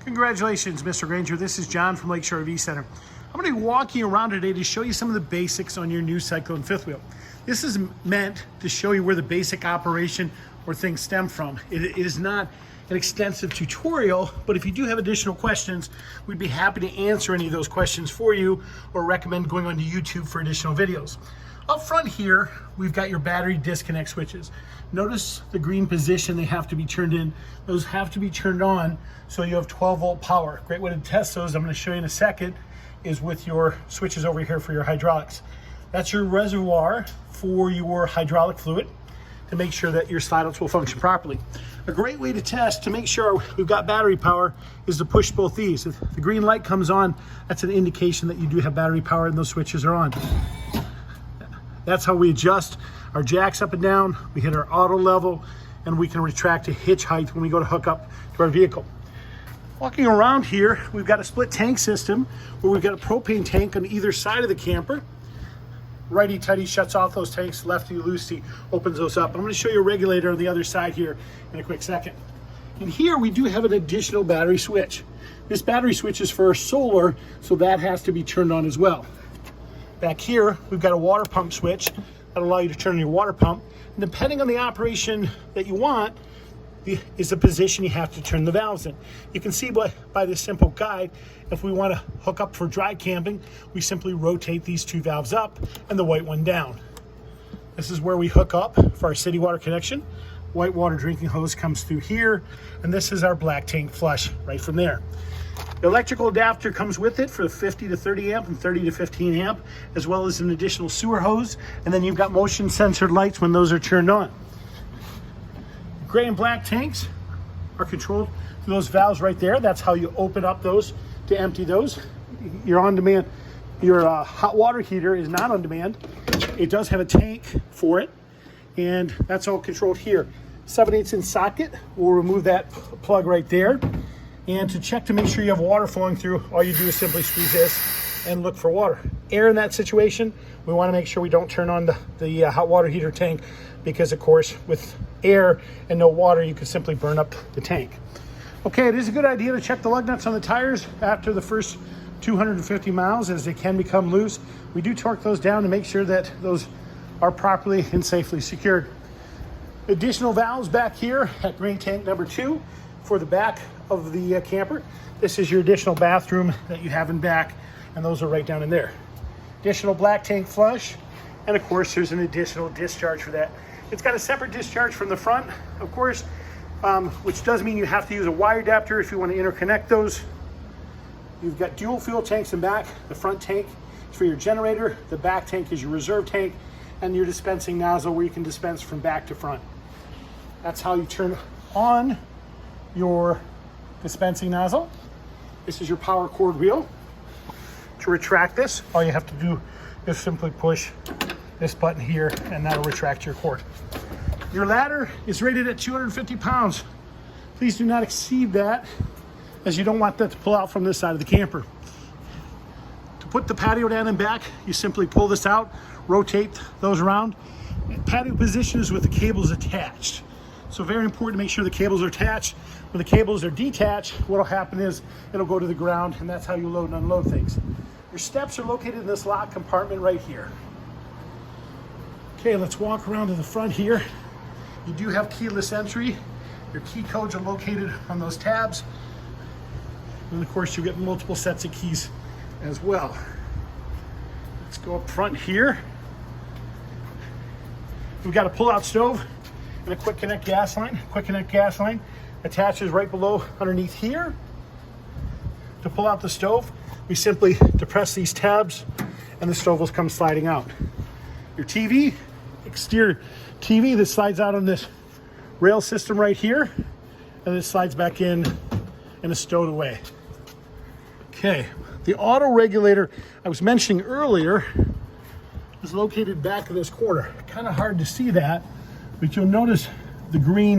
Congratulations, Mr. Granger. This is John from Lakeshore RV Center. I'm going to be walking around today to show you some of the basics on your new Cyclone fifth wheel. This is meant to show you where the basic operation or things stem from. It is not an extensive tutorial, but if you do have additional questions, we'd be happy to answer any of those questions for you or recommend going onto YouTube for additional videos. Up front here, we've got your battery disconnect switches. Notice the green position, they have to be turned in. Those have to be turned on so you have 12 volt power. Great way to test those, I'm going to show you in a second, is with your switches over here for your hydraulics. That's your reservoir for your hydraulic fluid to make sure that your slide-outs will function properly. A great way to test to make sure we've got battery power is to push both these. If the green light comes on, that's an indication that you do have battery power and those switches are on. That's how we adjust our jacks up and down. We hit our auto level and we can retract to hitch height when we go to hook up to our vehicle. Walking around here, we've got a split tank system where we've got a propane tank on either side of the camper. Righty-tighty shuts off those tanks, lefty-loosey opens those up. I'm going to show you a regulator on the other side here in a quick second. And here we do have an additional battery switch. This battery switch is for solar, so that has to be turned on as well. Back here, we've got a water pump switch that'll allow you to turn on your water pump. And depending on the operation that you want, is the position you have to turn the valves in. You can see by this simple guide, if we want to hook up for dry camping, we simply rotate these two valves up and the white one down. This is where we hook up for our city water connection. White water drinking hose comes through here, and this is our black tank flush right from there. The electrical adapter comes with it for the 50 to 30 amp and 30 to 15 amp, as well as an additional sewer hose, and then you've got motion sensored lights when those are turned on. Gray and black tanks are controlled through those valves right there. That's how you open up those to empty those. Your on demand, your hot water heater is not on demand. It does have a tank for it, and that's all controlled here. 7/8 inch socket, we'll remove that plug right there. And to check to make sure you have water flowing through, all you do is simply squeeze this and look for water. Air in that situation, we want to make sure we don't turn on the hot water heater tank, because of course with air and no water you could simply burn up the tank. Okay, it is a good idea to check the lug nuts on the tires after the first 250 miles, as they can become loose. We do torque those down to make sure that those are properly and safely secured. Additional valves back here at gray tank number 2 for the back of the camper. This is your additional bathroom that you have in back, and those are right down in there. Additional black tank flush, and of course there's an additional discharge for that. It's got a separate discharge from the front, of course, which does mean you have to use a wire adapter if you want to interconnect those. You've got dual fuel tanks in back. The front tank is for your generator, the back tank is your reserve tank, and your dispensing nozzle where you can dispense from back to front. That's how you turn on your dispensing nozzle. This is your power cord wheel. To retract this, all you have to do is simply push this button here, and that'll retract your cord. Your ladder is rated at 250 pounds. Please do not exceed that, as you don't want that to pull out from this side of the camper. To put the patio down and back, you simply pull this out, rotate those around. Patio position is with the cables attached. So very important to make sure the cables are attached. When the cables are detached, what will happen is it'll go to the ground, and that's how you load and unload things. Your steps are located in this lock compartment right here. Okay, let's walk around to the front here. You do have keyless entry. Your key codes are located on those tabs. And of course, you get multiple sets of keys as well. Let's go up front here. We've got a pull-out stove and a quick connect gas line. Quick connect gas line attaches right below underneath here. To pull out the stove, we simply depress these tabs and the stove will come sliding out. Your TV, exterior TV, that slides out on this rail system right here, and it slides back in and is stowed away. Okay, the auto regulator I was mentioning earlier is located back of this corner. Kind of hard to see that, but you'll notice the green